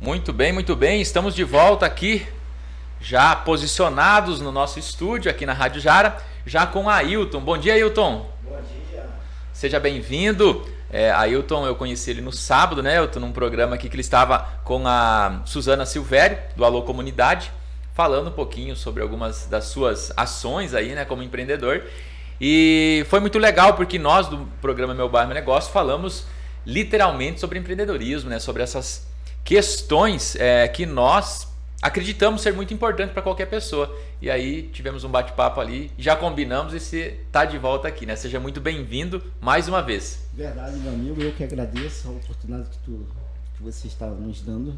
Muito bem. Estamos de volta aqui, já posicionados no nosso estúdio aqui na Rádio Jara, já com Ailton. Bom dia, Ailton. Bom dia. Seja bem-vindo. Ailton, eu conheci ele no sábado, né? Eu tô num programa aqui que ele estava com a Suzana Silvério, do Alô Comunidade, falando um pouquinho sobre algumas das suas ações aí, né, como empreendedor. E foi muito legal porque nós do programa Meu Bairro Meu Negócio falamos literalmente sobre empreendedorismo, né, sobre essas questões que nós acreditamos ser muito importante para qualquer pessoa. E aí tivemos um bate-papo ali, já combinamos e você está de volta aqui, né? Seja muito bem-vindo mais uma vez. Verdade, meu amigo, eu que agradeço a oportunidade que você está nos dando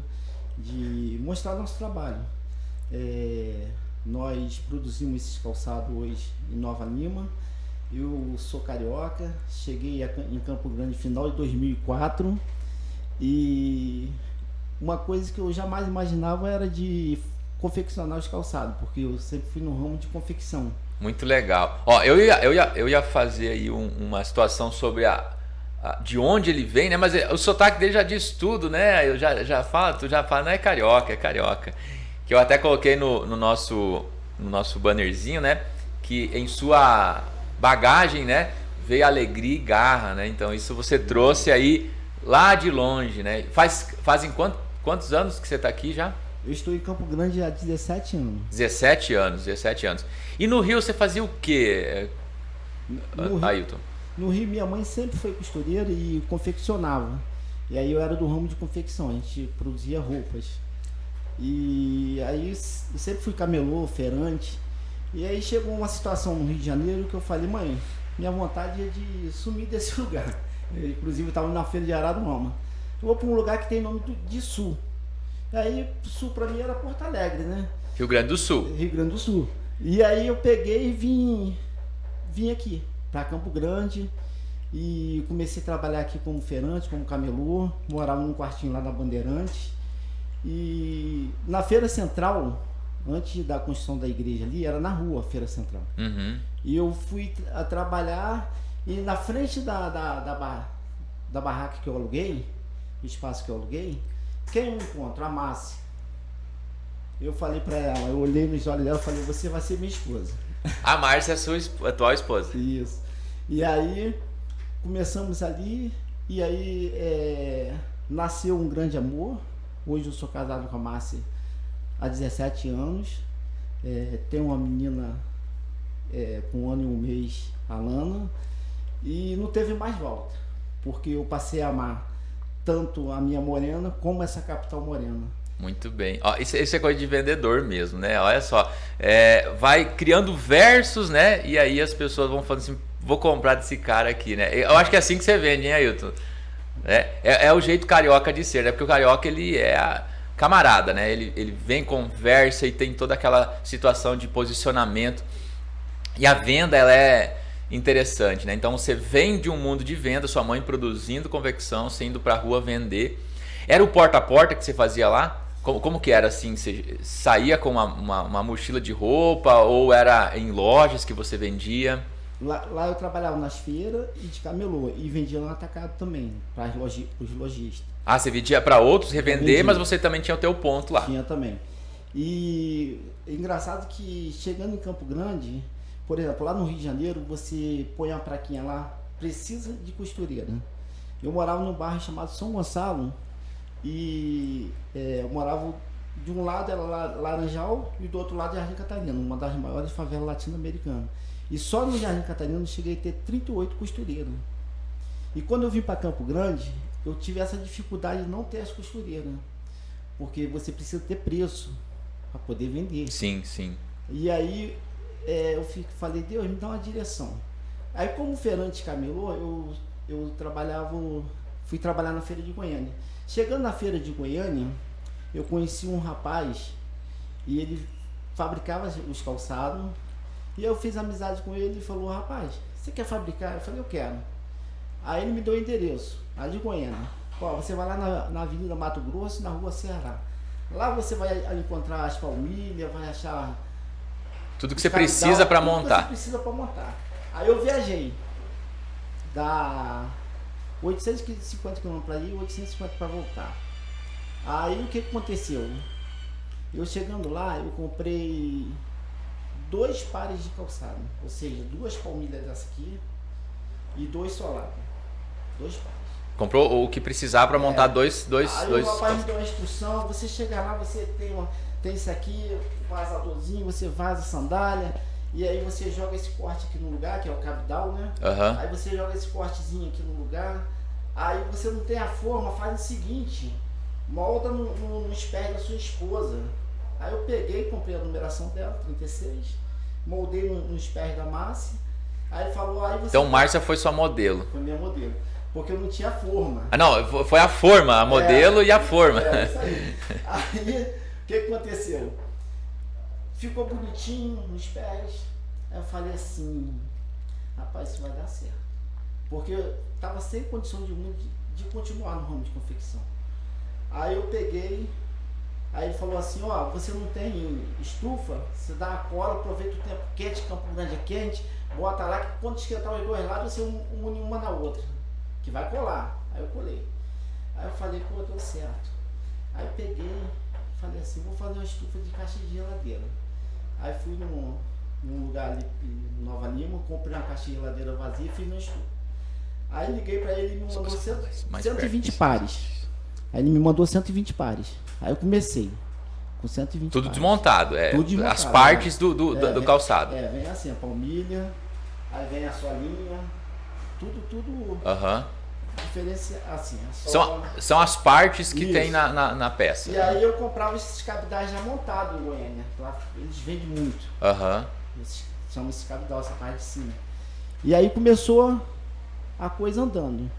de mostrar nosso trabalho. Nós produzimos esses calçados hoje em Nova Lima. Eu sou carioca, cheguei em Campo Grande no final de 2004 e uma coisa que eu jamais imaginava era de confeccionar os calçados, porque eu sempre fui no ramo de confecção. Muito legal. Ó, eu ia fazer aí uma situação sobre de onde ele vem, né? Mas o sotaque dele já diz tudo, né? Eu já falo, tu já fala, não é carioca, é carioca. Que eu até coloquei no nosso bannerzinho, né? Que em sua bagagem, né, veio alegria e garra, né? Então isso você trouxe aí lá de longe, né? Fazem quantos anos que você está aqui já? Eu estou em Campo Grande há 17 anos. 17 anos. E no Rio você fazia o quê, Ailton? No Rio minha mãe sempre foi costureira e confeccionava. E aí eu era do ramo de confecção, a gente produzia roupas. E aí eu sempre fui camelô, feirante. E aí chegou uma situação no Rio de Janeiro que eu falei, mãe, minha vontade é de sumir desse lugar. Inclusive eu estava na feira de Araruama. Eu vou para um lugar que tem nome de Sul. E aí Sul para mim era Porto Alegre, né? Rio Grande do Sul. Rio Grande do Sul. E aí eu peguei e vim aqui para Campo Grande e comecei a trabalhar aqui como feirante, como camelô. Morava num quartinho lá na Bandeirante. E na Feira Central, antes da construção da igreja ali, era na rua a Feira Central. Uhum. E eu fui a trabalhar e na frente da barraca que eu aluguei, o espaço que eu aluguei, quem eu encontro? A Márcia. Eu falei pra ela, eu olhei nos olhos dela e falei, você vai ser minha esposa. A Márcia é a sua atual esposa. Isso. E aí começamos ali e aí nasceu um grande amor. Hoje eu sou casado com a Márcia há 17 anos. Tenho uma menina com 1 ano e 1 mês, a Lana. E não teve mais volta, porque eu passei a amar tanto a minha morena como essa capital morena. Muito bem. Ó, isso é coisa de vendedor mesmo, né? Olha só. Vai criando versos, né? E aí as pessoas vão falando assim, vou comprar desse cara aqui, né? Eu acho que é assim que você vende, hein, Ailton? É o jeito carioca de ser, né? Porque o carioca, ele é a camarada, né? Ele vem, conversa e tem toda aquela situação de posicionamento. E a venda, ela é interessante, né? Então você vem de um mundo de venda, sua mãe produzindo confecção, você indo pra rua vender. Era o porta a porta que você fazia lá? Como que era assim? Você saía com uma mochila de roupa ou era em lojas que você vendia? Lá eu trabalhava nas feiras e de camelô e vendia no atacado também, para os lojistas. Ah, você vendia para outros revender, mas você também tinha o teu ponto lá. Tinha também. E é engraçado que chegando em Campo Grande, por exemplo, lá no Rio de Janeiro, você põe uma plaquinha lá, precisa de costureira. Eu morava num bairro chamado São Gonçalo e eu morava, de um lado era Laranjal e do outro lado Jardim Catarina, uma das maiores favelas latino-americanas. E só no Jardim Catarina eu cheguei a ter 38 costureiras. E quando eu vim para Campo Grande, eu tive essa dificuldade de não ter as costureiras, porque você precisa ter preço para poder vender. Sim, sim. E aí eu falei, Deus, me dá uma direção. Aí como feirante camelô, eu fui trabalhar na feira de Goiânia. Chegando na feira de Goiânia, eu conheci um rapaz e ele fabricava os calçados. E eu fiz amizade com ele e falou, rapaz, você quer fabricar? Eu falei, eu quero. Aí ele me deu o endereço, lá de Goiânia. Ó, você vai lá na Avenida Mato Grosso, na Rua Ceará. Lá você vai encontrar as palmilhas, vai achar tudo que você precisa para montar. Tudo que você precisa para montar. Aí eu viajei. Dá 850 km para ir e 850 para voltar. Aí o que aconteceu? Eu chegando lá, eu comprei 2 pares de calçado, ou seja, 2 palmilhas dessa aqui e 2 solados. 2 pares. Comprou o que precisava para montar dois. Aí o rapaz me deu uma instrução, você chega lá, você tem isso aqui, vazadorzinho, você vaza a sandália, e aí você joga esse corte aqui no lugar, que é o cabidal, né? Uhum. Aí você joga esse cortezinho aqui no lugar, aí você não tem a forma, faz o seguinte, molda nos pés da sua esposa. Aí eu peguei, comprei a numeração dela, 36, moldei nos pés da Márcia, aí ele falou, aí você... Então Márcia foi sua modelo. Foi minha modelo. Porque eu não tinha forma. Ah, não, foi a forma, a modelo e a forma. Isso aí. Aí, o que aconteceu? Ficou bonitinho nos pés. Aí eu falei assim, rapaz, isso vai dar certo. Porque eu tava sem condição de continuar no ramo de confecção. Aí eu peguei, aí ele falou assim, ó, você não tem estufa? Você dá a cola, aproveita o tempo quente, Campo Grande é quente, bota lá, que quando esquentar os 2 lados, você une uma na outra. Que vai colar. Aí eu colei. Aí eu falei, pô, deu certo. Aí eu peguei, falei assim, vou fazer uma estufa de caixa de geladeira. Aí fui num lugar ali, em Nova Lima, comprei uma caixa de geladeira vazia e fiz uma estufa. Aí liguei pra ele e me mandou 120 pares. Aí ele me mandou 120 pares. Aí eu comecei com 120 Tudo pares. Desmontado, Tudo desmontado, as partes do calçado. Vem assim, a palmilha, aí vem a solinha, tudo Aham. diferencia, assim, São as partes que Isso. tem na peça. E aí eu comprava esses cabidais já montados em Goiânia. Lá eles vendem muito. Aham. Chama esse cabidal, essa parte de cima. E aí começou a coisa andando.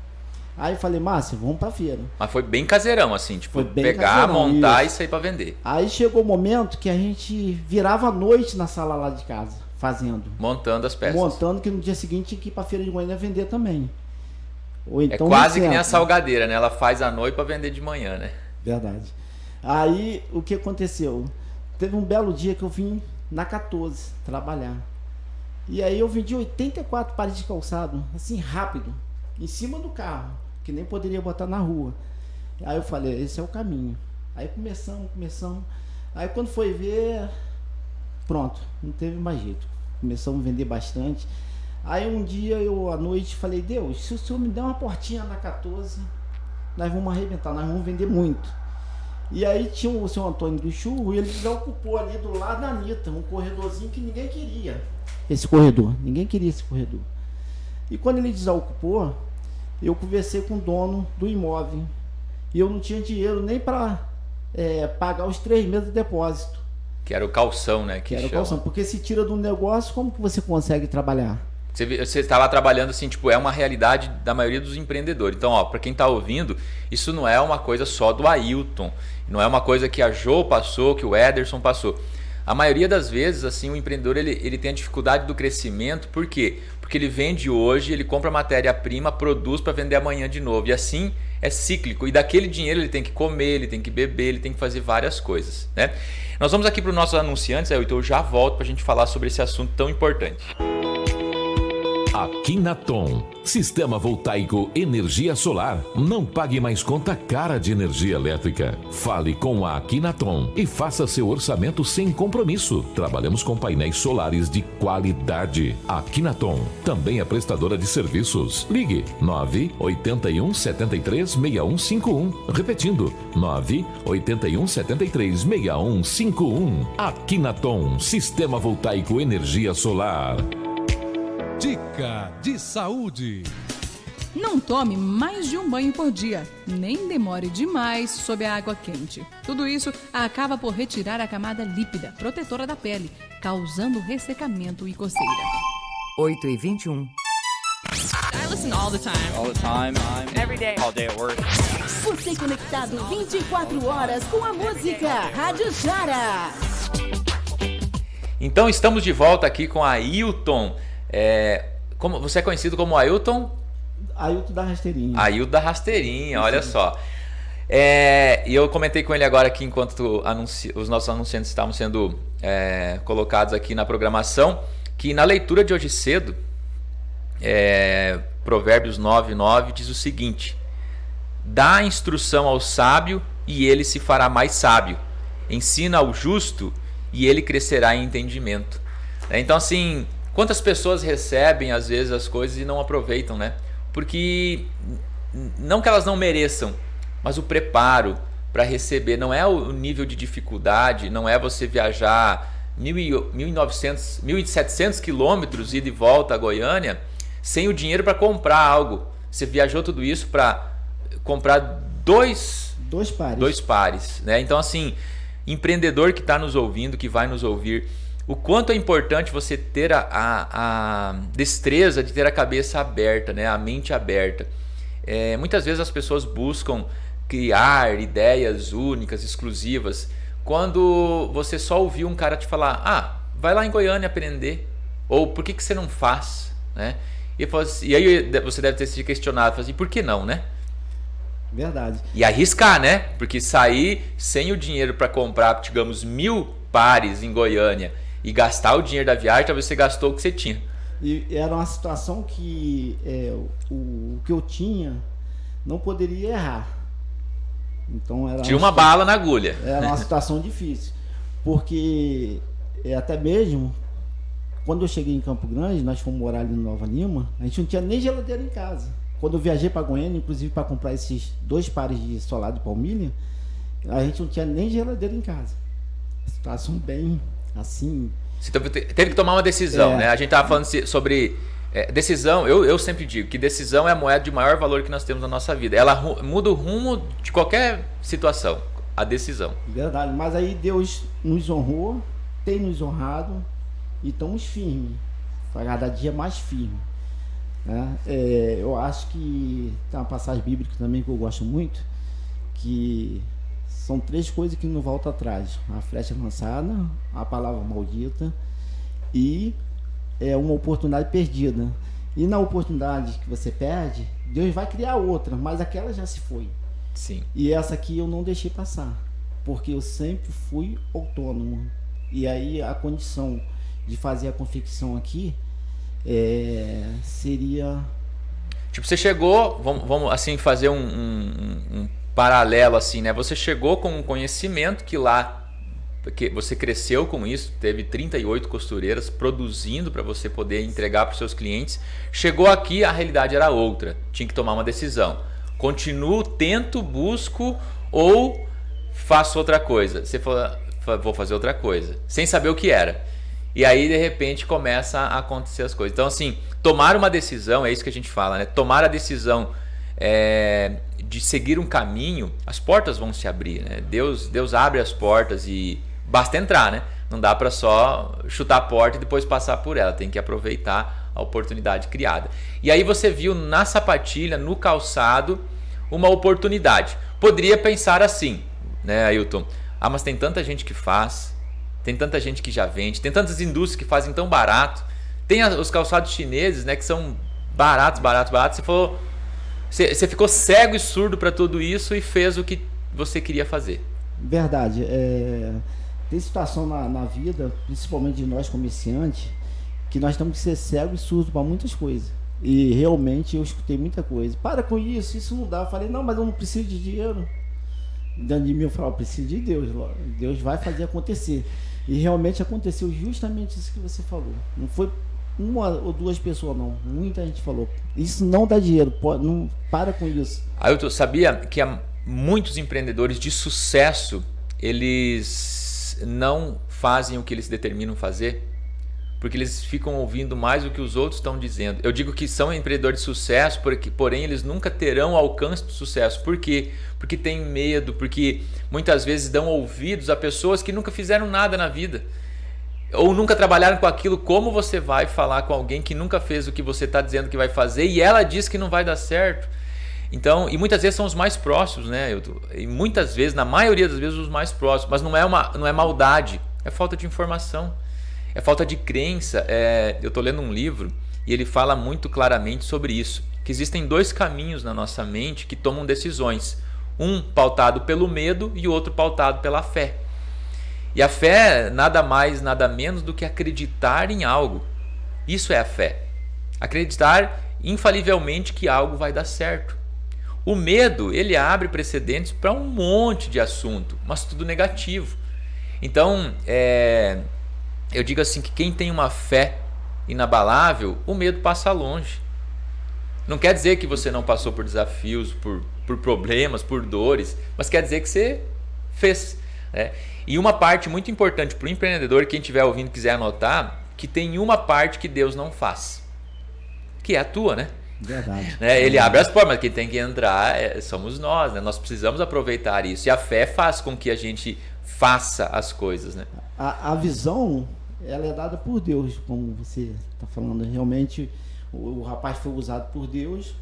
Aí eu falei, Márcia, vamos pra feira. Mas foi bem caseirão, assim, tipo, Foi bem pegar, caseirão, montar isso. e sair pra vender. Aí chegou o momento que a gente virava a noite na sala lá de casa, fazendo. Montando as peças. Montando, que no dia seguinte tinha que ir pra feira de Goiânia vender também. Ou então é quase no que nem a centro. salgadeira, né? Ela faz à noite pra vender de manhã, né? Verdade. Aí o que aconteceu? Teve um belo dia que eu vim na 14 trabalhar. E aí eu vendi 84 pares de calçado, assim, rápido, em cima do carro, que nem poderia botar na rua. Aí eu falei, esse é o caminho. Aí começamos. Aí quando foi ver, pronto, não teve mais jeito. Começamos a vender bastante. Aí um dia eu à noite falei, Deus, se o senhor me der uma portinha na 14, nós vamos arrebentar, nós vamos vender muito. E aí tinha o seu Antônio do Churro, e ele desocupou ali do lado da Anitta, um corredorzinho que ninguém queria. Esse corredor, ninguém queria esse corredor. E quando ele desocupou, eu conversei com o dono do imóvel. E eu não tinha dinheiro nem para pagar os 3 meses de depósito. Que era o calção, né? Que era o calção, porque se tira do negócio, como que você consegue trabalhar? Você estava trabalhando assim, tipo, é uma realidade da maioria dos empreendedores. Então, ó, para quem está ouvindo, isso não é uma coisa só do Ailton, não é uma coisa que a Jo passou, que o Ederson passou. A maioria das vezes, assim, o empreendedor ele tem a dificuldade do crescimento, por quê? Porque ele vende hoje, ele compra matéria-prima, produz para vender amanhã de novo. E assim é cíclico. E daquele dinheiro ele tem que comer, ele tem que beber, ele tem que fazer várias coisas, né? Nós vamos aqui para os nossos anunciantes, então eu já volto para a gente falar sobre esse assunto tão importante. Aquinaton, sistema voltaico energia solar. Não pague mais conta cara de energia elétrica. Fale com a Aquinaton e faça seu orçamento sem compromisso. Trabalhamos com painéis solares de qualidade. Aquinaton também é prestadora de serviços. Ligue 981 73 6151. Repetindo, 981 73 6151. Aquinaton, sistema voltaico energia solar. Dica de saúde. Não tome mais de um banho por dia, nem demore demais sob a água quente. Tudo isso acaba por retirar a camada lípida, protetora da pele, causando ressecamento e coceira. 8h21. I listen all the time. Every day. All day at work. Você conectado 24 horas com a música Rádio Jara. Então estamos de volta aqui com a Ailton. Como você é conhecido como Ailton? Ailton da Rasteirinha. Ailton da Rasteirinha, olha só. E eu comentei com ele agora aqui enquanto os nossos anunciantes estavam sendo colocados aqui na programação, que na leitura de hoje cedo, Provérbios 9:9 diz o seguinte: dá instrução ao sábio e ele se fará mais sábio. Ensina ao justo e ele crescerá em entendimento. Então, assim, quantas pessoas recebem às vezes as coisas e não aproveitam, né? Porque não que elas não mereçam, mas o preparo para receber não é o nível de dificuldade, não é você viajar 1.700 quilômetros ida e volta a Goiânia sem o dinheiro para comprar algo. Você viajou tudo isso para comprar dois pares, né? Então, assim, empreendedor que está nos ouvindo, que vai nos ouvir, o quanto é importante você ter a destreza de ter a cabeça aberta, né? A mente aberta. Muitas vezes as pessoas buscam criar ideias únicas, exclusivas, quando você só ouviu um cara te falar, vai lá em Goiânia aprender, ou por que você não faz, né? E aí você deve ter se questionado, assim, por que não, né? Verdade. E arriscar, né? Porque sair sem o dinheiro para comprar, digamos, 1.000 pares em Goiânia e gastar o dinheiro da viagem, talvez você gastou o que você tinha. E era uma situação que o que eu tinha não poderia errar. Então tinha uma bala na agulha. Era uma situação difícil. Porque até mesmo quando eu cheguei em Campo Grande, nós fomos morar ali em Nova Lima, a gente não tinha nem geladeira em casa. Quando eu viajei para Goiânia, inclusive para comprar esses 2 pares de solado de palmilha, a gente não tinha nem geladeira em casa. Situação bem assim. Você teve que tomar uma decisão, né? A gente estava falando sobre decisão. Eu sempre digo que decisão é a moeda de maior valor que nós temos na nossa vida. Ela muda o rumo de qualquer situação, a decisão. Verdade, mas aí Deus nos honrou, tem nos honrado e estamos firmes, cada dia mais firmes. Né? Eu acho que tem uma passagem bíblica também que eu gosto muito, que são 3 coisas que não voltam atrás: a flecha lançada, a palavra maldita e uma oportunidade perdida. E na oportunidade que você perde, Deus vai criar outra, mas aquela já se foi. Sim. E essa aqui eu não deixei passar, porque eu sempre fui autônomo. E aí a condição de fazer a confecção aqui seria... Tipo, você chegou, vamos assim fazer um paralelo assim, né? Você chegou com um conhecimento que você cresceu com isso, teve 38 costureiras produzindo para você poder entregar para os seus clientes. Chegou aqui, a realidade era outra, tinha que tomar uma decisão. Continuo, tento, busco ou faço outra coisa? Você falou, vou fazer outra coisa, sem saber o que era. E aí, de repente, começa a acontecer as coisas. Então, assim, tomar uma decisão, é isso que a gente fala, né? Tomar a decisão de seguir um caminho, as portas vão se abrir, né? Deus abre as portas e basta entrar, né? Não dá para só chutar a porta e depois passar por ela. Tem que aproveitar a oportunidade criada. E aí você viu na sapatilha, no calçado, uma oportunidade. Poderia pensar assim, né, Ailton? Mas tem tanta gente que faz, tem tanta gente que já vende, tem tantas indústrias que fazem tão barato. Tem os calçados chineses, né, que são baratos. Você ficou cego e surdo para tudo isso e fez o que você queria fazer. Verdade. Tem situação na vida, principalmente de nós comerciantes, que nós temos que ser cegos e surdos para muitas coisas. E realmente eu escutei muita coisa. Para com isso não dá. Eu falei, não, mas eu não preciso de dinheiro. Dentro de mim eu falei, eu preciso de Deus. Deus vai fazer acontecer. E realmente aconteceu justamente isso que você falou. Não foi 1 ou 2 pessoas, não. Muita gente falou, isso não dá dinheiro, não para com isso. Ailton, sabia que há muitos empreendedores de sucesso, eles não fazem o que eles determinam fazer? Porque eles ficam ouvindo mais o que os outros estão dizendo. Eu digo que são empreendedores de sucesso, porém eles nunca terão alcance do sucesso. Por quê? Porque têm medo, porque muitas vezes dão ouvidos a pessoas que nunca fizeram nada na vida. Ou nunca trabalharam com aquilo. Como você vai falar com alguém que nunca fez o que você está dizendo que vai fazer e ela diz que não vai dar certo? Então, e muitas vezes são os mais próximos, né? E muitas vezes, na maioria das vezes, os mais próximos. Mas não é maldade, é falta de informação. É falta de crença. Eu estou lendo um livro e ele fala muito claramente sobre isso. Que existem 2 caminhos na nossa mente que tomam decisões. Um pautado pelo medo e o outro pautado pela fé. E a fé nada mais, nada menos do que acreditar em algo. Isso é a fé. Acreditar infalivelmente que algo vai dar certo. O medo, ele abre precedentes para um monte de assunto, mas tudo negativo. Então, eu digo assim que quem tem uma fé inabalável, o medo passa longe. Não quer dizer que você não passou por desafios, por problemas, por dores, mas quer dizer que você fez, né? E uma parte muito importante para o empreendedor, quem estiver ouvindo quiser anotar, que tem uma parte que Deus não faz, que é a tua, né? Verdade. Ele abre as portas, mas quem tem que entrar somos nós, né? Nós precisamos aproveitar isso. E a fé faz com que a gente faça as coisas, né? A visão, ela é dada por Deus, como você está falando. Realmente, o rapaz foi usado por Deus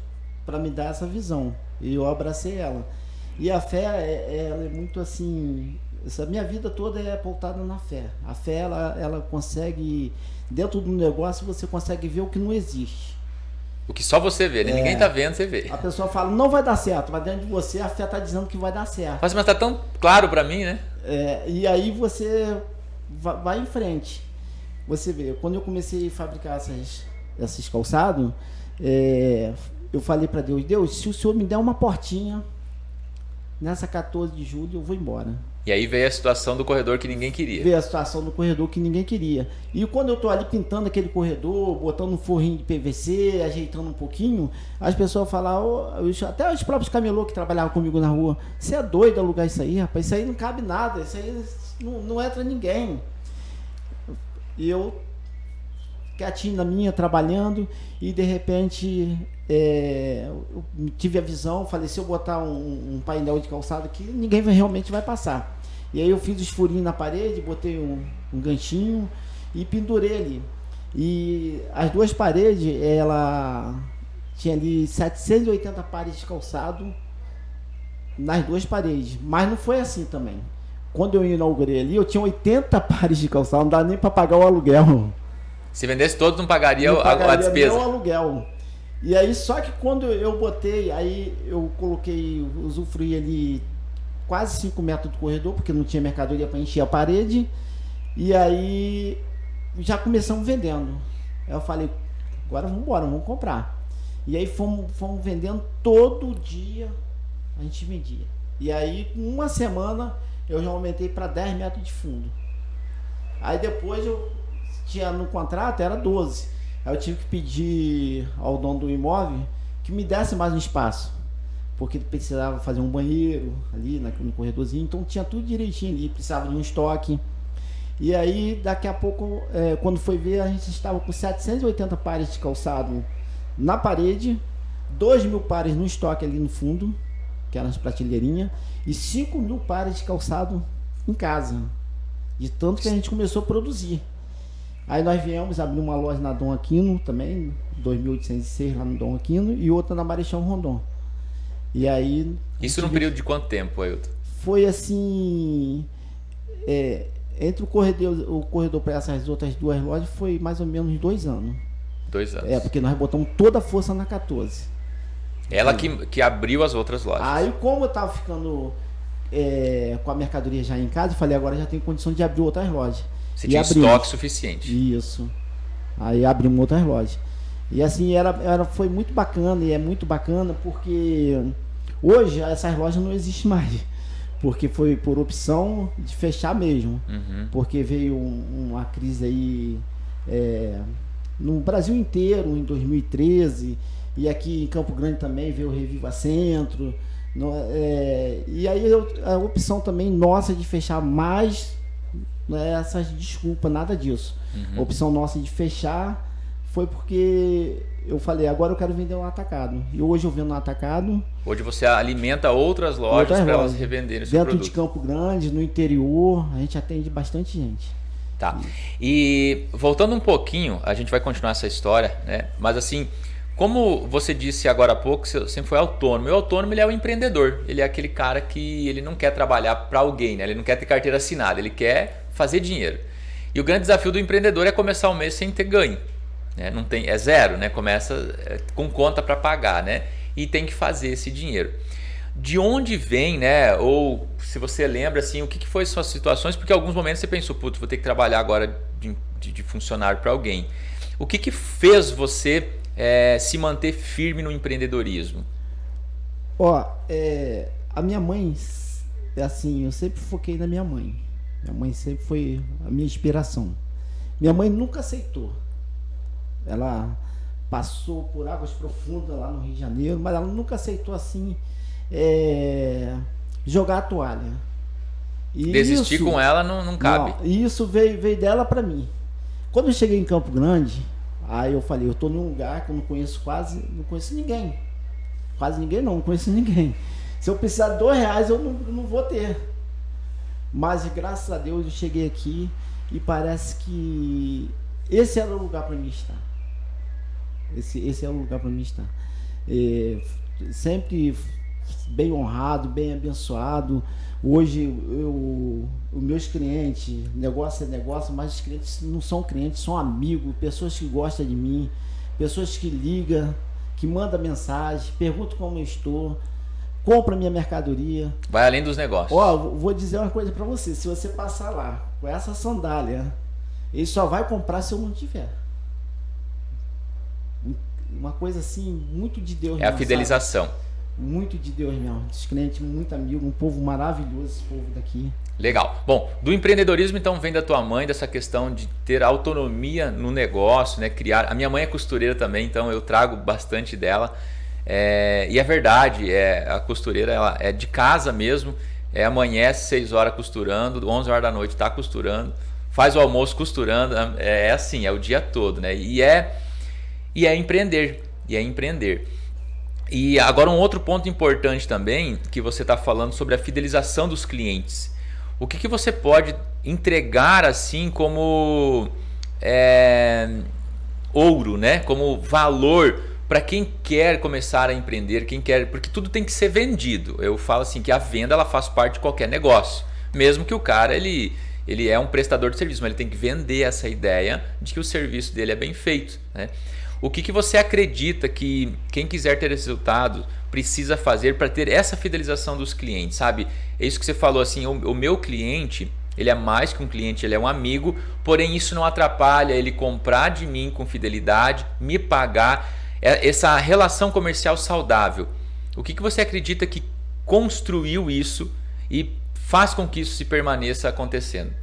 para me dar essa visão. E eu abracei ela. E a fé, ela é muito assim... Essa minha vida toda é pautada na fé. A fé, ela consegue... Dentro do negócio, você consegue ver o que não existe. O que só você vê, né? Ninguém tá vendo, você vê. A pessoa fala, não vai dar certo, mas dentro de você a fé tá dizendo que vai dar certo. Mas tá tão claro para mim, né? E aí você vai em frente. Você vê, quando eu comecei a fabricar esses calçados, eu falei para Deus, se o Senhor me der uma portinha, nessa 14 de julho eu vou embora. E aí veio a situação do corredor que ninguém queria. Veio a situação do corredor que ninguém queria. E quando eu tô ali pintando aquele corredor, botando um forrinho de PVC, ajeitando um pouquinho, as pessoas falavam, até os próprios camelô que trabalhavam comigo na rua, você é doido alugar isso aí, rapaz? Isso aí não cabe nada, isso aí não entra ninguém. E eu, quietinho na minha, trabalhando, e de repente... eu tive a visão, falei, se eu botar um painel de calçado aqui, ninguém realmente vai passar. E aí eu fiz os furinhos na parede, botei um ganchinho e pendurei ali. E as duas paredes, ela tinha ali 780 pares de calçado nas duas paredes. Mas não foi assim também. Quando eu inaugurei ali, eu tinha 80 pares de calçado, não dá nem para pagar o aluguel. Se vendesse todos, não pagaria a despesa. Não, o aluguel. E aí, só que quando eu botei, aí eu coloquei, usufruí ali quase 5 metros do corredor, porque não tinha mercadoria para encher a parede. E aí, já começamos vendendo. Aí eu falei, agora vamos embora, vamos comprar. E aí fomos vendendo todo dia, a gente vendia. E aí, com uma semana, eu já aumentei para 10 metros de fundo. Aí depois eu tinha no contrato, era 12. Aí eu tive que pedir ao dono do imóvel que me desse mais um espaço, porque precisava fazer um banheiro ali no corredorzinho, então tinha tudo direitinho ali, precisava de um estoque. E aí daqui a pouco, quando foi ver, a gente estava com 780 pares de calçado na parede, 2.000 pares no estoque ali no fundo, que eram as prateleirinhas, e 5.000 pares de calçado em casa, de tanto que a gente começou a produzir. Aí nós viemos abrir uma loja na Dom Aquino também, 2.806 lá no Dom Aquino, e outra na Marechal Rondon. E aí... Isso num período de quanto tempo, Ailton? Foi assim... entre o corredor para essas outras duas lojas foi mais ou menos 2 anos. 2 anos. Porque nós botamos toda a força na 14. Ela que abriu as outras lojas. Aí como eu tava ficando com a mercadoria já em casa, eu falei, agora já tenho condição de abrir outras lojas. Você tinha estoque suficiente. Isso. Aí abrimos outras lojas. E assim, foi muito bacana, e é muito bacana porque hoje essas lojas não existem mais. Porque foi por opção de fechar mesmo. Uhum. Porque veio uma crise aí no Brasil inteiro, em 2013. E aqui em Campo Grande também veio o Reviva Centro. E aí a opção também nossa de fechar mais... Não é essas desculpas, nada disso. Uhum. A opção nossa de fechar foi porque eu falei, agora eu quero vender um atacado. E hoje eu vendo no atacado. Hoje você alimenta outras lojas para elas revenderem o seu produto. Dentro de Campo Grande, no interior, a gente atende bastante gente. Tá. E voltando um pouquinho, a gente vai continuar essa história, né? Mas assim, como você disse agora há pouco, você sempre foi autônomo. E o autônomo, ele é o empreendedor. Ele é aquele cara que ele não quer trabalhar para alguém, né? Ele não quer ter carteira assinada, ele quer fazer dinheiro. E o grande desafio do empreendedor é começar o mês sem ter ganho, né? Não tem, é zero, né? Começa com conta para pagar, né? E tem que fazer esse dinheiro. De onde vem, né? Ou se você lembra assim, o que foi suas situações? Porque em alguns momentos você pensou, putz, vou ter que trabalhar agora de funcionário para alguém. O que fez você se manter firme no empreendedorismo? Ó, a minha mãe, assim, eu sempre foquei na minha mãe. Minha mãe sempre foi a minha inspiração. Minha mãe nunca aceitou. Ela passou por águas profundas lá no Rio de Janeiro, mas ela nunca aceitou, assim, jogar a toalha. E desistir isso, com ela não cabe. Não, e isso veio dela para mim. Quando eu cheguei em Campo Grande, aí eu falei, eu tô num lugar que eu não conheço ninguém. Quase ninguém não conheço ninguém. Se eu precisar de R$2, eu não vou ter. Mas graças a Deus eu cheguei aqui e parece que esse era o lugar para mim estar. Esse é o lugar para mim estar. Sempre bem honrado, bem abençoado. Hoje os meus clientes, negócio é negócio, mas os clientes não são clientes, são amigos, pessoas que gostam de mim, pessoas que ligam, que mandam mensagem, perguntam como eu estou, compra minha mercadoria. Vai além dos negócios. Ó, vou dizer uma coisa para você, se você passar lá com essa sandália, ele só vai comprar se eu não tiver. Uma coisa assim, muito de Deus. É a fidelização. Sabe? Muito de Deus mesmo. Os clientes, muito amigo, um povo maravilhoso, esse povo daqui. Legal. Bom, do empreendedorismo então vem da tua mãe, dessa questão de ter autonomia no negócio, né? Criar. A minha mãe é costureira também, então eu trago bastante dela. E é verdade, a costureira ela é de casa mesmo, amanhece 6 horas costurando, 11 horas da noite está costurando, faz o almoço costurando, assim, é o dia todo, né? E é empreender, E agora um outro ponto importante também, que você está falando sobre a fidelização dos clientes. O que você pode entregar assim como ouro, né? Como valor para quem quer começar a empreender, porque tudo tem que ser vendido. Eu falo assim que a venda ela faz parte de qualquer negócio, mesmo que o cara ele é um prestador de serviço, mas ele tem que vender essa ideia de que o serviço dele é bem feito, né? O que você acredita que quem quiser ter esse resultado precisa fazer para ter essa fidelização dos clientes, sabe? É isso que você falou, assim, o meu cliente, ele é mais que um cliente, ele é um amigo, porém isso não atrapalha ele comprar de mim com fidelidade, me pagar, essa relação comercial saudável. O que você acredita que construiu isso e faz com que isso se permaneça acontecendo?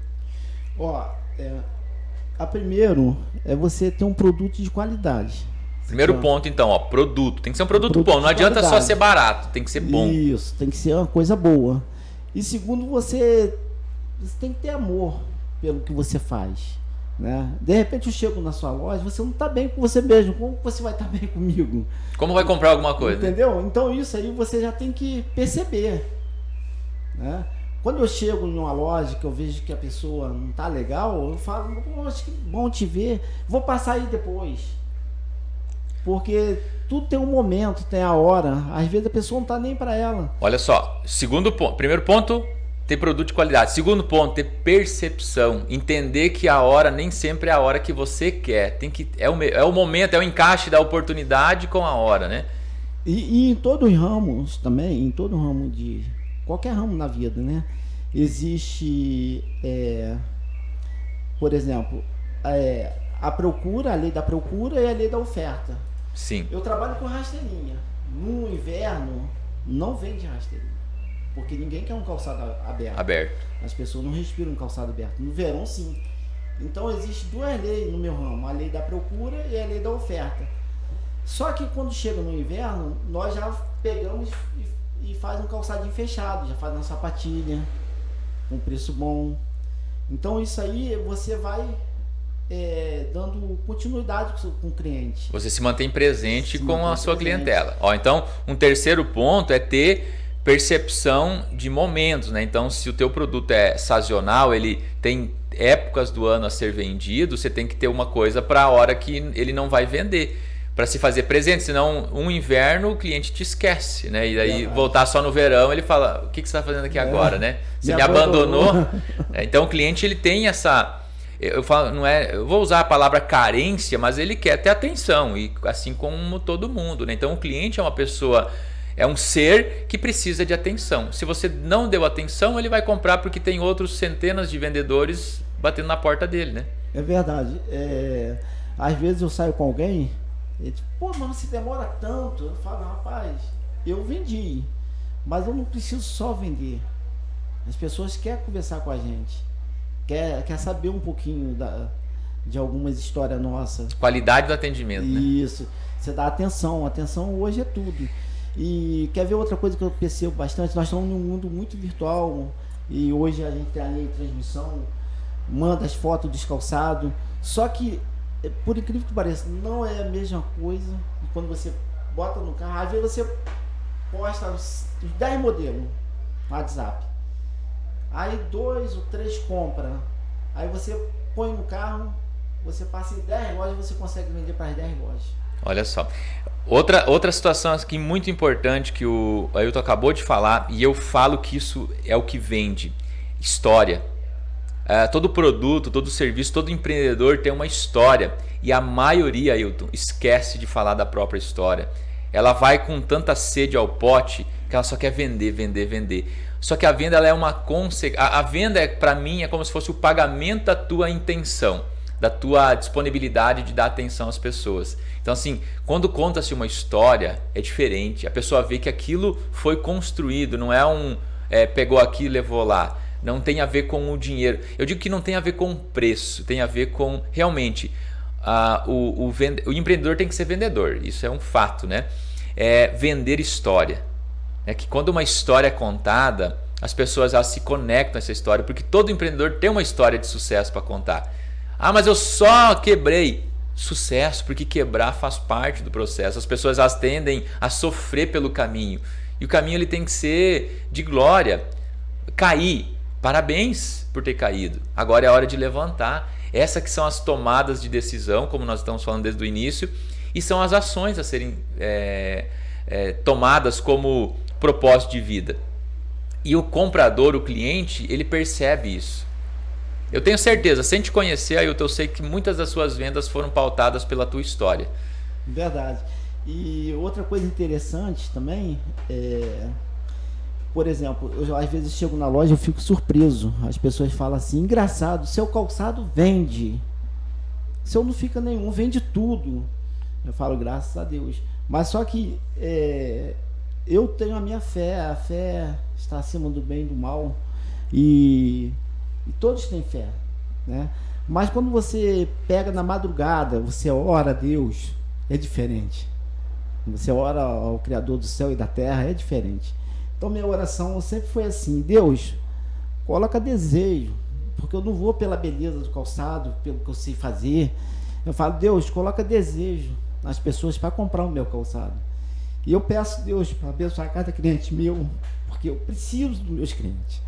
A primeiro é você ter um produto de qualidade. Primeiro ponto então, produto. Tem que ser um produto bom, não adianta só ser barato, tem que ser bom. Isso, tem que ser uma coisa boa. E segundo, você tem que ter amor pelo que você faz, né? De repente eu chego na sua loja, você não está bem com você mesmo, como você vai estar bem comigo? Como vai comprar alguma coisa? Entendeu? Então isso aí você já tem que perceber, né? Quando eu chego em uma loja que eu vejo que a pessoa não tá legal, eu falo, poxa, que bom te ver, vou passar aí depois. Porque tudo tem um momento, tem a hora, às vezes a pessoa não tá nem para ela. Olha só, segundo ponto, primeiro ponto, ter produto de qualidade. Segundo ponto, ter percepção, entender que a hora nem sempre é a hora que você quer. É o momento, é o encaixe da oportunidade com a hora, né? E em todos os ramos também, em todo ramo de... qualquer ramo na vida, né? Existe, por exemplo, a procura, a lei da procura e a lei da oferta. Sim. Eu trabalho com rasteirinha. No inverno, não vende rasteirinha. Porque ninguém quer um calçado aberto. As pessoas não respiram um calçado aberto. No verão, sim. Então, existem 2 leis no meu ramo. A lei da procura e a lei da oferta. Só que quando chega no inverno, nós já pegamos e faz um calçadinho fechado, já faz uma sapatilha com preço bom. Então isso aí você vai dando continuidade com o cliente. Você se mantém presente com a sua clientela. Então um terceiro ponto é ter percepção de momentos, né? Então se o teu produto é sazonal, ele tem épocas do ano a ser vendido, você tem que ter uma coisa para a hora que ele não vai vender, para se fazer presente, senão um inverno o cliente te esquece, né? E aí voltar só no verão, ele fala, o que você está fazendo aqui agora, né? Você me abandonou. Então o cliente ele tem essa, eu falo, eu vou usar a palavra carência, mas ele quer ter atenção, e assim como todo mundo, né? Então o cliente é uma pessoa, é um ser que precisa de atenção. Se você não deu atenção, ele vai comprar porque tem outros centenas de vendedores batendo na porta dele, né? É verdade. Às vezes eu saio com alguém, ele diz, pô, mas você demora tanto. Eu falo, rapaz, eu vendi, mas eu não preciso só vender. As pessoas querem conversar com a gente, quer saber um pouquinho de algumas histórias nossas. Qualidade do atendimento, né? Isso, você dá atenção hoje é tudo. E quer ver outra coisa que eu percebo bastante? Nós estamos num mundo muito virtual e hoje a gente tem a lei de transmissão, manda as fotos dos calçados, só que, por incrível que pareça, não é a mesma coisa. E quando você bota no carro, às vezes você posta os 10 modelos no WhatsApp, aí 2 ou 3 compra, aí você põe no carro, você passa em 10 lojas, você consegue vender para as 10 lojas. Olha só. Outra situação aqui muito importante que o Ailton acabou de falar, e eu falo que isso é o que vende: história. Todo produto, todo serviço, todo empreendedor tem uma história, e a maioria, Ailton, esquece de falar da própria história. Ela vai com tanta sede ao pote que ela só quer vender, vender, vender. Só que a venda, ela é uma a venda, para mim, é como se fosse o pagamento da tua intenção, da tua disponibilidade de dar atenção às pessoas. Então, assim, quando conta-se uma história, é diferente. A pessoa vê que aquilo foi construído, não é pegou aqui e levou lá. Não tem a ver com o dinheiro. Eu digo que não tem a ver com o preço, tem a ver com, realmente, o empreendedor tem que ser vendedor. Isso é um fato, né? É vender história. É que quando uma história é contada, as pessoas elas se conectam a essa história, porque todo empreendedor tem uma história de sucesso para contar. Mas eu só quebrei. Sucesso, porque quebrar faz parte do processo. As pessoas elas tendem a sofrer pelo caminho, e o caminho ele tem que ser de glória. Cair, parabéns por ter caído, agora é a hora de levantar. Essas que são as tomadas de decisão, como nós estamos falando desde o início, e são as ações a serem tomadas como propósito de vida. E o comprador, o cliente, ele percebe isso. Eu tenho certeza, sem te conhecer, Ailton, eu sei que muitas das suas vendas foram pautadas pela tua história. Verdade. E outra coisa interessante também, por exemplo, eu às vezes chego na loja e fico surpreso. As pessoas falam assim: engraçado, seu calçado vende. Seu não fica nenhum, vende tudo. Eu falo, graças a Deus. Mas só que eu tenho a minha fé, a fé está acima do bem e do mal. E todos têm fé, né? Mas quando você pega na madrugada, você ora a Deus, é diferente. Você ora ao Criador do céu e da terra, é diferente. Então minha oração sempre foi assim: Deus, coloca desejo, porque eu não vou pela beleza do calçado, pelo que eu sei fazer. Eu falo: Deus, coloca desejo nas pessoas para comprar o meu calçado. E eu peço, Deus, para abençoar cada cliente meu, porque eu preciso dos meus clientes.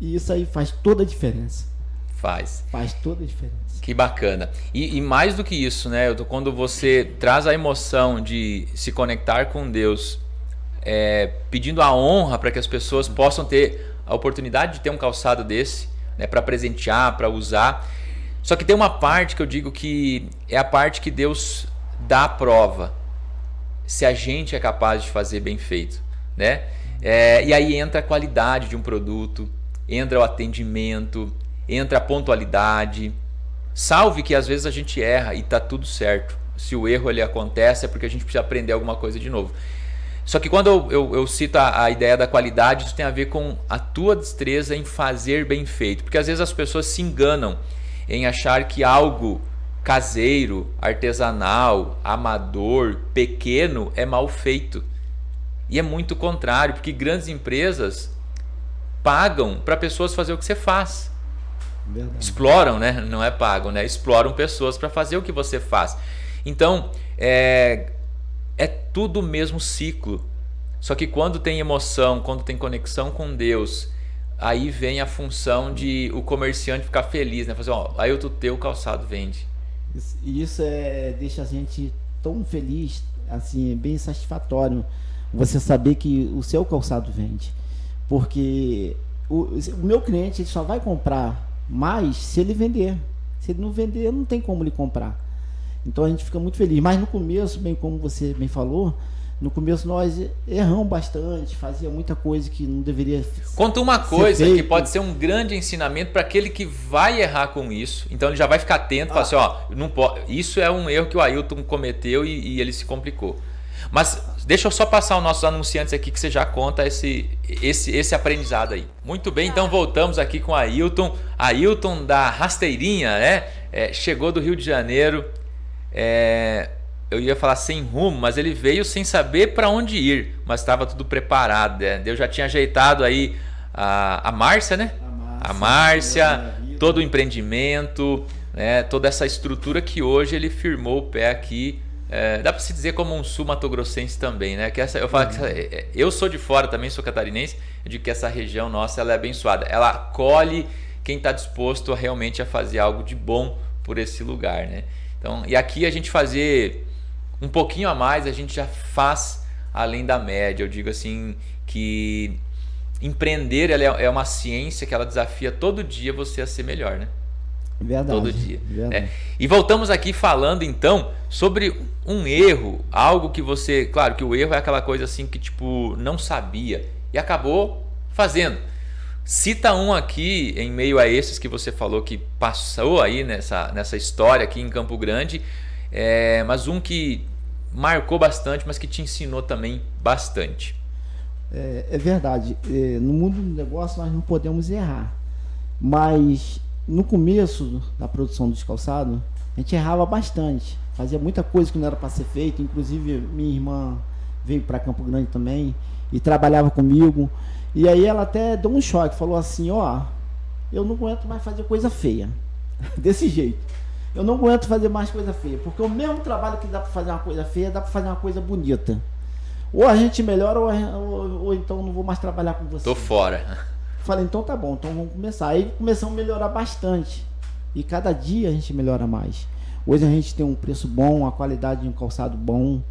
E isso aí faz toda a diferença. Faz toda a diferença. Que bacana. E mais do que isso, né? Quando você traz a emoção de se conectar com Deus, pedindo a honra para que as pessoas possam ter a oportunidade de ter um calçado desse, né, para presentear, para usar. Só que tem uma parte que eu digo que é a parte que Deus dá a prova, se a gente é capaz de fazer bem feito, né? E aí entra a qualidade de um produto, entra o atendimento, entra a pontualidade. Salve que às vezes a gente erra e tá tudo certo. Se o erro ele acontece é porque a gente precisa aprender alguma coisa de novo. Só que quando eu cito a ideia da qualidade, isso tem a ver com a tua destreza em fazer bem feito. Porque às vezes as pessoas se enganam em achar que algo caseiro, artesanal, amador, pequeno é mal feito. E é muito contrário, porque grandes empresas pagam para pessoas fazer o que você faz. Verdade. Exploram, né? Não é pagam, né? Exploram pessoas para fazer o que você faz. Então, é tudo o mesmo ciclo. Só que quando tem emoção, quando tem conexão com Deus, aí vem a função de o comerciante ficar feliz, né? Fazer, aí o teu calçado vende. Isso deixa a gente tão feliz, assim, é bem satisfatório você saber que o seu calçado vende. Porque o meu cliente ele só vai comprar mais se ele vender. Se ele não vender, não tem como ele comprar. Então a gente fica muito feliz. Mas no começo, bem como você bem falou, no começo nós erramos bastante, fazia muita coisa que não deveria. Conta uma coisa que pode ser um grande ensinamento para aquele que vai errar com isso. Então ele já vai ficar atento e falar assim, não pode, isso é um erro que o Ailton cometeu e ele se complicou. Mas deixa eu só passar os nossos anunciantes aqui que você já conta esse aprendizado aí. Muito bem, então voltamos aqui com a Ailton. A Ailton da Rasteirinha, né? Chegou do Rio de Janeiro. Eu ia falar sem rumo, mas ele veio sem saber para onde ir, mas estava tudo preparado. Né? Eu já tinha ajeitado aí a Márcia, né? A Márcia, todo o empreendimento, né? Toda essa estrutura que hoje ele firmou o pé aqui. Dá para se dizer como um sul-mato-grossense também, né? Que eu falo que eu sou de fora também, sou catarinense, eu digo que essa região nossa ela é abençoada. Ela acolhe quem está disposto realmente a fazer algo de bom por esse lugar, né? Então, e aqui a gente fazer um pouquinho a mais, a gente já faz além da média. Eu digo assim que empreender ela é uma ciência que ela desafia todo dia você a ser melhor, né? Verdade. Todo dia. Verdade. E voltamos aqui falando então sobre um erro, algo que você, claro que o erro é aquela coisa assim que tipo não sabia e acabou fazendo. Cita um aqui em meio a esses que você falou que passou aí nessa história aqui em Campo Grande, mas um que marcou bastante, mas que te ensinou também bastante. É verdade. No mundo do negócio nós não podemos errar, mas no começo da produção dos calçados a gente errava bastante, fazia muita coisa que não era para ser feita. Inclusive minha irmã veio para Campo Grande também e trabalhava comigo, e aí ela até deu um choque, falou assim: eu não aguento mais fazer coisa feia desse jeito, eu não aguento fazer mais coisa feia, porque o mesmo trabalho que dá para fazer uma coisa feia dá para fazer uma coisa bonita. Ou a gente melhora ou então não vou mais trabalhar com você, tô fora. Falei, então tá bom, então vamos começar. Aí começamos a melhorar bastante. E cada dia a gente melhora mais. Hoje a gente tem um preço bom, a qualidade de um calçado bom,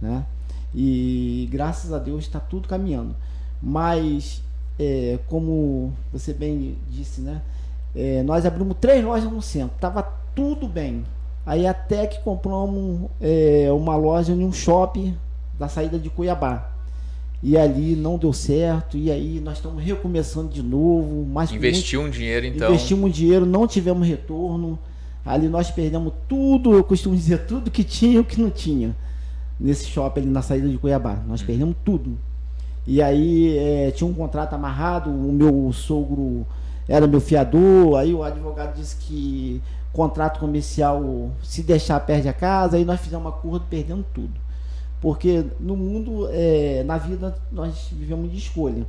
né? E graças a Deus está tudo caminhando. Mas, como você bem disse, né? Nós abrimos 3 lojas no centro, tava tudo bem. Aí até que compramos uma loja em um shopping da saída de Cuiabá. E ali não deu certo, e aí nós estamos recomeçando de novo. Investiu um dinheiro então. Investimos um dinheiro, não tivemos retorno. Ali nós perdemos tudo, eu costumo dizer tudo que tinha e o que não tinha. Nesse shopping ali na saída de Cuiabá, nós perdemos tudo. E aí tinha um contrato amarrado, o meu sogro era meu fiador, aí o advogado disse que contrato comercial, se deixar perde a casa, aí nós fizemos um acordo perdendo tudo. Porque no mundo, na vida, nós vivemos de escolha.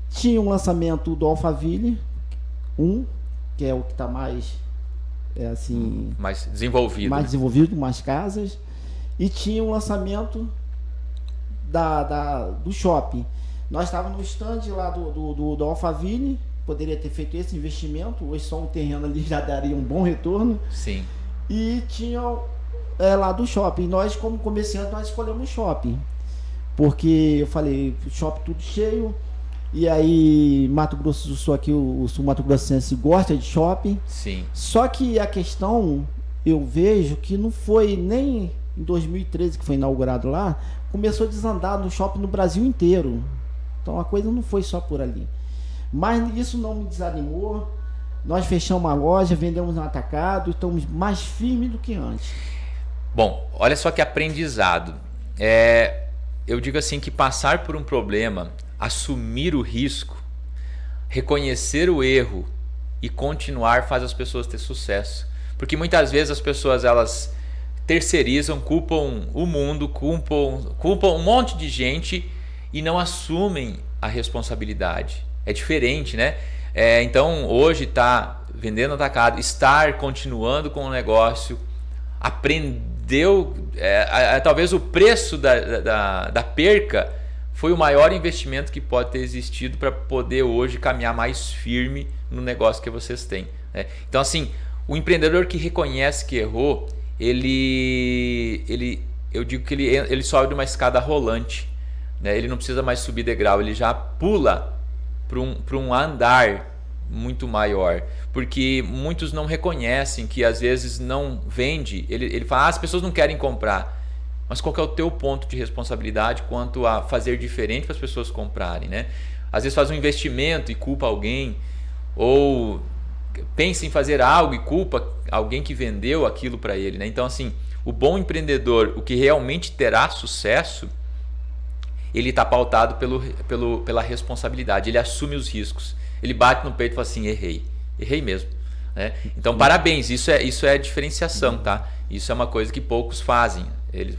Tinha um lançamento do Alphaville, que é o que está mais, mais desenvolvido. Mais desenvolvido, mais casas. E tinha um lançamento do shopping. Nós estávamos no stand lá do Alphaville, poderia ter feito esse investimento, hoje só um terreno ali já daria um bom retorno. Sim. E tinha lá do shopping. Nós, como comerciante, nós escolhemos o shopping, porque eu falei, o shopping tudo cheio, e aí Mato Grosso do Sul aqui, o sul Mato Grossense gosta de shopping. Sim. Só que a questão, eu vejo que não foi nem em 2013 que foi inaugurado lá, começou a desandar no shopping no Brasil inteiro. Então a coisa não foi só por ali. Mas isso não me desanimou. Nós fechamos a loja, vendemos no atacado, estamos mais firmes do que antes. Bom, olha só que aprendizado. Eu digo assim que passar por um problema, assumir o risco, reconhecer o erro e continuar faz as pessoas ter sucesso. Porque muitas vezes as pessoas elas terceirizam, culpam o mundo, culpam um monte de gente e não assumem a responsabilidade. É diferente, né? Então hoje tá vendendo atacado, estar continuando com o negócio, aprendeu, talvez o preço da perca foi o maior investimento que pode ter existido para poder hoje caminhar mais firme no negócio que vocês têm, né? Então assim, o empreendedor que reconhece que errou, eu digo que ele sobe de uma escada rolante, né? Ele não precisa mais subir degrau, ele já pula para um andar muito maior, porque muitos não reconhecem que às vezes não vende, ele fala, as pessoas não querem comprar, mas qual que é o teu ponto de responsabilidade quanto a fazer diferente para as pessoas comprarem, né? Às vezes faz um investimento e culpa alguém, ou pensa em fazer algo e culpa alguém que vendeu aquilo para ele, né? Então assim, o bom empreendedor, o que realmente terá sucesso, ele está pautado pela responsabilidade, ele assume os riscos, ele bate no peito e fala assim, errei mesmo. Né? Então, parabéns, isso é diferenciação, tá? Isso é uma coisa que poucos fazem.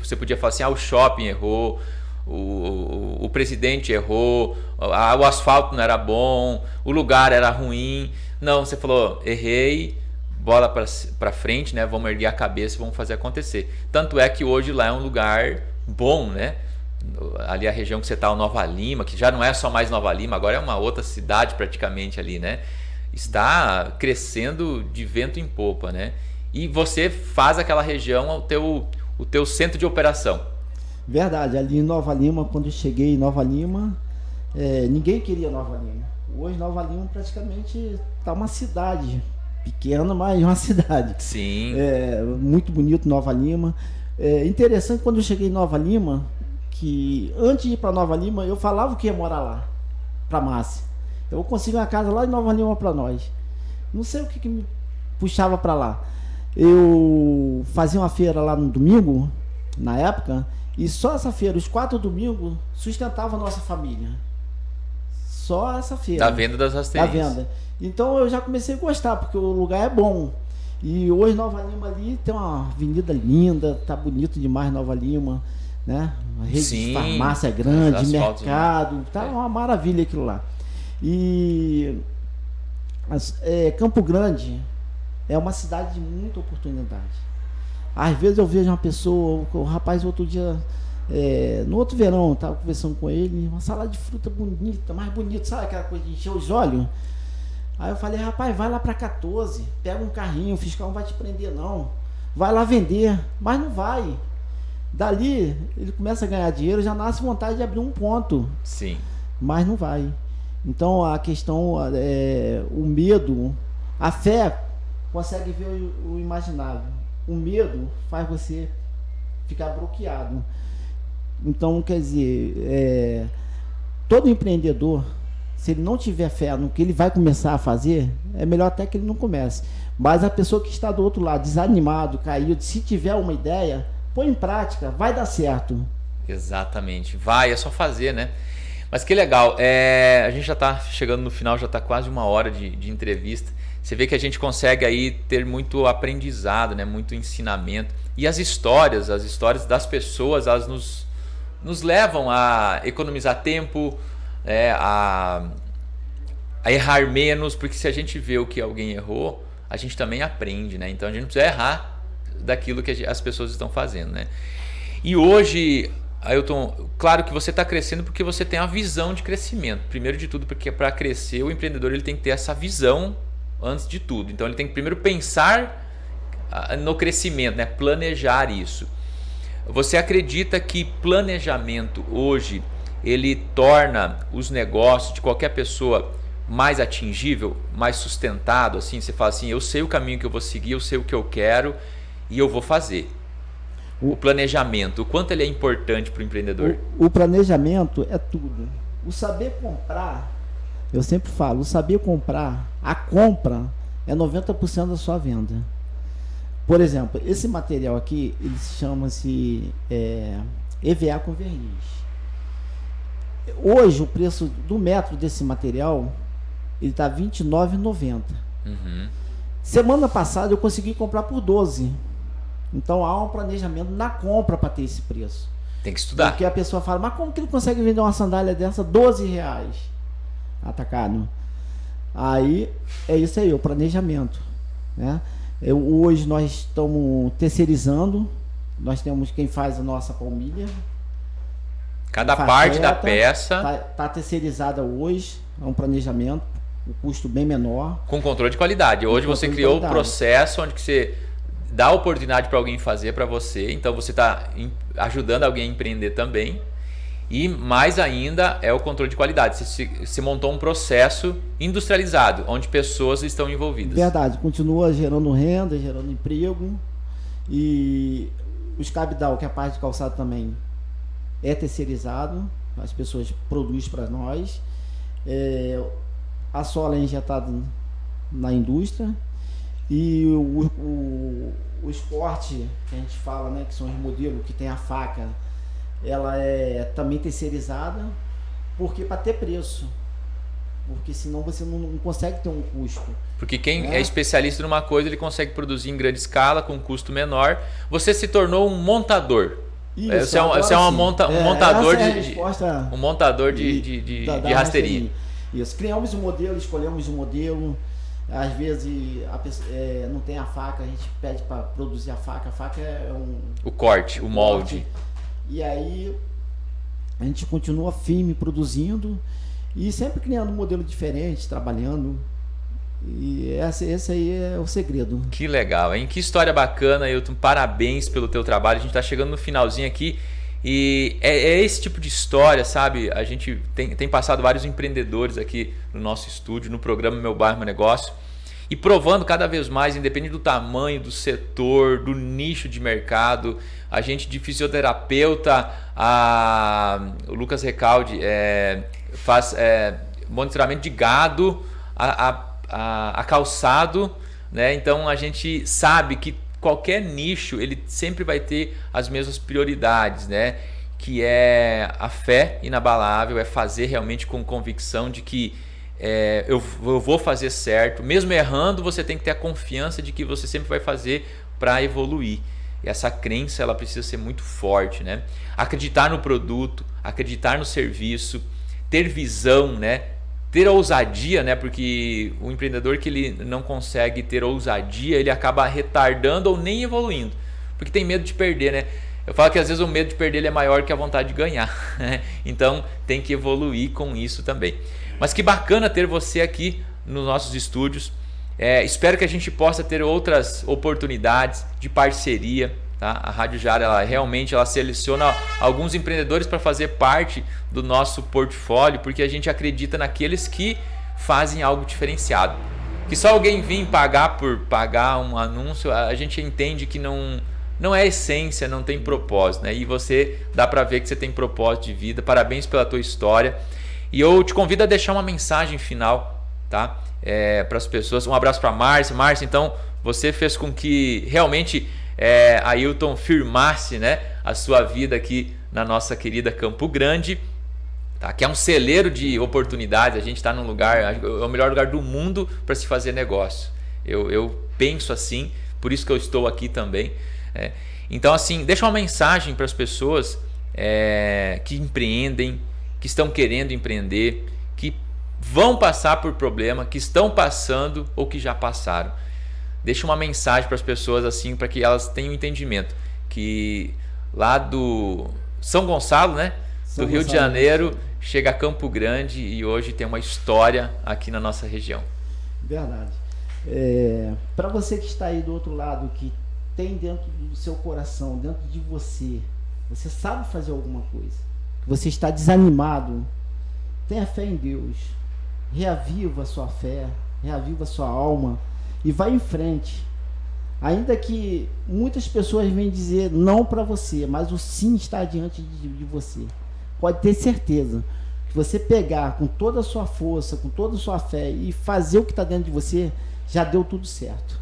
Você podia falar assim, o shopping errou, o presidente errou, o asfalto não era bom, o lugar era ruim. Não, você falou, errei, bola para frente, né? Vamos erguer a cabeça e vamos fazer acontecer. Tanto é que hoje lá é um lugar bom, né? Ali a região que você está, o Nova Lima, que já não é só mais Nova Lima, agora é uma outra cidade praticamente ali, né? Está crescendo de vento em popa, né? E você faz aquela região o teu centro de operação. Verdade, ali em Nova Lima, quando eu cheguei em Nova Lima, ninguém queria Nova Lima. Hoje Nova Lima praticamente está uma cidade pequena, mas uma cidade. Sim. Muito bonito Nova Lima. Interessante quando eu cheguei em Nova Lima, que antes de ir para Nova Lima, eu falava que ia morar lá, para Márcia. Eu consegui uma casa lá em Nova Lima para nós. Não sei o que me puxava para lá. Eu fazia uma feira lá no domingo, na época, e só essa feira, os 4 domingos, sustentava a nossa família. Só essa feira. Da venda das rasteirinhas. Da venda. Então eu já comecei a gostar, porque o lugar é bom. E hoje Nova Lima ali tem uma avenida linda, tá bonito demais Nova Lima, né? Uma rede de farmácia grande, mercado, tá uma maravilha aquilo lá. E Campo Grande é uma cidade de muita oportunidade. Às vezes eu vejo uma pessoa, o rapaz outro dia, no outro verão, eu estava conversando com ele, uma salada de fruta bonita, mais bonita, sabe aquela coisa de encher os olhos? Aí eu falei, rapaz, vai lá para 14, pega um carrinho, o fiscal não vai te prender não, vai lá vender, mas não vai. Dali ele começa a ganhar dinheiro, já nasce vontade de abrir um ponto. Sim. Mas não vai. Então a questão, o medo, a fé consegue ver o imaginável. O medo faz você ficar bloqueado. Então, quer dizer, todo empreendedor, se ele não tiver fé no que ele vai começar a fazer, é melhor até que ele não comece. Mas a pessoa que está do outro lado, desanimado, caído, se tiver uma ideia, põe em prática, vai dar certo. Exatamente, é só fazer, né? Mas que legal, a gente já está chegando no final, já está quase 1 hora de entrevista. Você vê que a gente consegue aí ter muito aprendizado, né? Muito ensinamento. E as histórias das pessoas, elas nos levam a economizar tempo, a errar menos, porque se a gente vê o que alguém errou, a gente também aprende, né? Então a gente não precisa errar daquilo que as pessoas estão fazendo, né? E hoje, Ailton, claro que você está crescendo porque você tem a visão de crescimento. Primeiro de tudo, porque para crescer o empreendedor ele tem que ter essa visão antes de tudo. Então ele tem que primeiro pensar no crescimento, né? Planejar isso. Você acredita que planejamento hoje ele torna os negócios de qualquer pessoa mais atingível, mais sustentado? Assim, você fala assim, eu sei o caminho que eu vou seguir, eu sei o que eu quero e eu vou fazer. O planejamento, o quanto ele é importante para o empreendedor? O planejamento é tudo. O saber comprar, eu sempre falo, o saber comprar, a compra é 90% da sua venda. Por exemplo, esse material aqui, ele chama-se EVA com verniz. Hoje o preço do metro desse material, ele está R$ 29,90. Uhum. Semana passada eu consegui comprar por 12. Então há um planejamento na compra para ter esse preço. Tem que estudar. Porque a pessoa fala, mas como que ele consegue vender uma sandália dessa R$12 atacado? Aí é isso aí, o planejamento, né? Hoje nós estamos terceirizando, nós temos quem faz a nossa palmilha. Cada parte da peça está terceirizada hoje, é um planejamento, um custo bem menor. Com controle de qualidade. Hoje você criou o processo onde que você dá oportunidade para alguém fazer para você, então você está ajudando alguém a empreender também. E mais ainda é o controle de qualidade. Você montou um processo industrializado, onde pessoas estão envolvidas. Verdade, continua gerando renda, gerando emprego. E os cabidal, que é a parte de calçado também, é terceirizado. As pessoas produzem para nós. A sola é injetada na indústria. E o esporte, que a gente fala, né, que são os modelos que tem a faca, ela é também terceirizada, porque para ter preço. Porque senão você não consegue ter um custo. Porque quem é especialista numa coisa, ele consegue produzir em grande escala, com um custo menor. Você se tornou um montador. Isso, você é um montador de rasteirinha. Isso, criamos um modelo, escolhemos um modelo. Às vezes a pessoa, não tem a faca, a gente pede para produzir a faca. A faca é o corte, o molde. E aí a gente continua firme produzindo e sempre criando um modelo diferente, trabalhando. E esse aí é o segredo. Que legal, hein? Que história bacana, Ailton. Parabéns pelo teu trabalho. A gente está chegando no finalzinho aqui. E é esse tipo de história, sabe? A gente tem passado vários empreendedores aqui no nosso estúdio, no programa Meu Bairro, Meu Negócio. E provando cada vez mais, independente do tamanho, do setor, do nicho de mercado. A gente de fisioterapeuta, o Lucas Recalde faz monitoramento de gado, a calçado, né? Então a gente sabe que qualquer nicho ele sempre vai ter as mesmas prioridades, né? Que é a fé inabalável, é fazer realmente com convicção de que eu vou fazer certo. Mesmo errando, você tem que ter a confiança de que você sempre vai fazer para evoluir. E essa crença ela precisa ser muito forte, né? Acreditar no produto, acreditar no serviço, ter visão, né? Ter ousadia, né? Porque o empreendedor que ele não consegue ter ousadia, ele acaba retardando ou nem evoluindo, porque tem medo de perder, né? Eu falo que às vezes o medo de perder ele é maior que a vontade de ganhar, né? Então tem que evoluir com isso também. Mas que bacana ter você aqui nos nossos estúdios. Espero que a gente possa ter outras oportunidades de parceria. Tá? A Rádio Jara ela seleciona alguns empreendedores para fazer parte do nosso portfólio, porque a gente acredita naqueles que fazem algo diferenciado. Que só alguém vir pagar por pagar um anúncio, a gente entende que não é essência, não tem propósito, né? E você dá para ver que você tem propósito de vida. Parabéns pela tua história. E eu te convido a deixar uma mensagem final, tá? Para as pessoas. Um abraço para Márcia. Márcia, então você fez com que realmente Ailton firmasse, né, a sua vida aqui na nossa querida Campo Grande, tá? Que é um celeiro de oportunidades. A gente está num lugar, é o melhor lugar do mundo para se fazer negócio. Eu penso assim, por isso que eu estou aqui também. Então, assim, deixa uma mensagem para as pessoas que empreendem, que estão querendo empreender, que vão passar por problema, que estão passando ou que já passaram. Deixa uma mensagem para as pessoas assim, para que elas tenham entendimento que lá do São Gonçalo, né, do Rio de Janeiro, chega a Campo Grande e hoje tem uma história aqui na nossa região. Verdade. Para você que está aí do outro lado, que tem dentro do seu coração, dentro de você sabe fazer alguma coisa, você está desanimado, tenha fé em Deus, reaviva a sua fé, reaviva a sua alma e vai em frente. Ainda que muitas pessoas venham dizer não para você, mas o sim está diante de você. Pode ter certeza que você pegar com toda a sua força, com toda a sua fé e fazer o que está dentro de você, já deu tudo certo.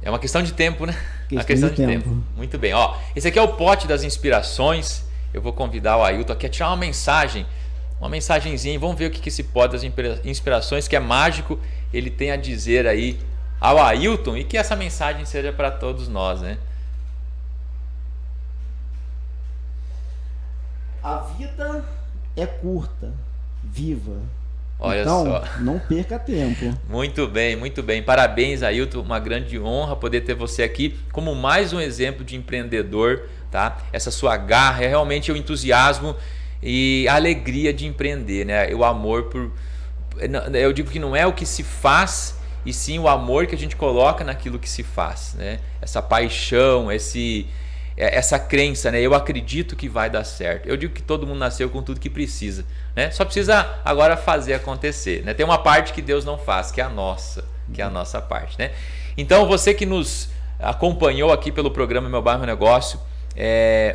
É uma questão de tempo, né? Uma questão de tempo. Muito bem. Ó, esse aqui é o pote das inspirações. Eu vou convidar o Ailton aqui a tirar uma mensagenzinha, e vamos ver o que esse pote das inspirações, que é mágico, ele tem a dizer aí ao Ailton, e que essa mensagem seja para todos nós, né? A vida é curta, viva. Olha então, só. Não perca tempo. Muito bem, muito bem. Parabéns, Ailton. Uma grande honra poder ter você aqui como mais um exemplo de empreendedor, tá? Essa sua garra é realmente o entusiasmo e a alegria de empreender, né? O amor por... Eu digo que não é o que se faz, e sim o amor que a gente coloca naquilo que se faz, né? Essa paixão, essa crença, né? Eu acredito que vai dar certo. Eu digo que todo mundo nasceu com tudo que precisa, né? Só precisa agora fazer acontecer, né? Tem uma parte que Deus não faz, que é a nossa parte, né? Então você que nos acompanhou aqui pelo programa Meu Bairro, Meu Negócio,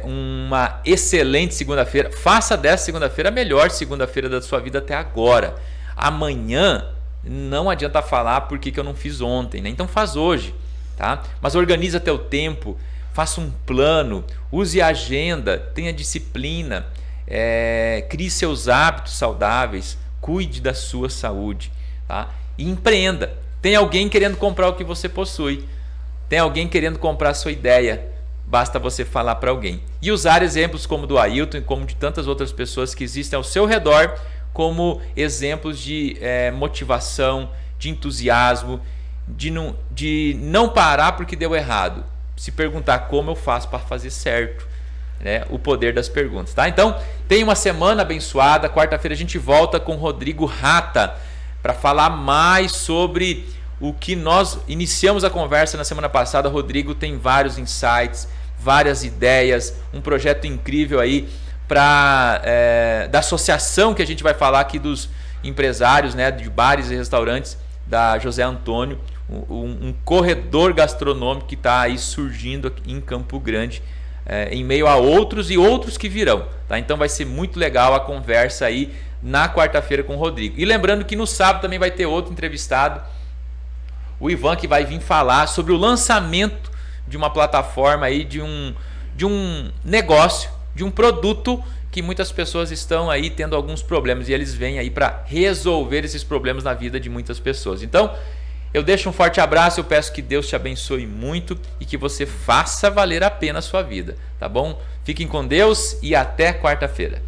uma excelente segunda-feira. Faça dessa segunda-feira a melhor segunda-feira da sua vida até agora. Amanhã não adianta falar porque que eu não fiz ontem, né? Então faz hoje, tá? Mas organiza teu tempo, faça um plano, use a agenda, tenha disciplina, crie seus hábitos saudáveis, cuide da sua saúde, tá? E empreenda. Tem alguém querendo comprar o que você possui, tem alguém querendo comprar a sua ideia, basta você falar para alguém. E usar exemplos como do Ailton e como de tantas outras pessoas que existem ao seu redor como exemplos de motivação, de entusiasmo, de não parar porque deu errado. Se perguntar como eu faço para fazer certo. Né? O poder das perguntas. Tá? Então, tenha uma semana abençoada. Quarta-feira a gente volta com Rodrigo Rata para falar mais sobre o que nós iniciamos a conversa na semana passada. Rodrigo tem vários insights, várias ideias, um projeto incrível aí da associação que a gente vai falar aqui dos empresários, né, de bares e restaurantes da José Antônio, um corredor gastronômico que está aí surgindo aqui em Campo Grande, em meio a outros e outros que virão. Tá? Então vai ser muito legal a conversa aí na quarta-feira com o Rodrigo. E lembrando que no sábado também vai ter outro entrevistado, o Ivan, que vai vir falar sobre o lançamento de uma plataforma aí, de um negócio, de um produto que muitas pessoas estão aí tendo alguns problemas e eles vêm aí para resolver esses problemas na vida de muitas pessoas. Então, eu deixo um forte abraço, eu peço que Deus te abençoe muito e que você faça valer a pena a sua vida, tá bom? Fiquem com Deus e até quarta-feira.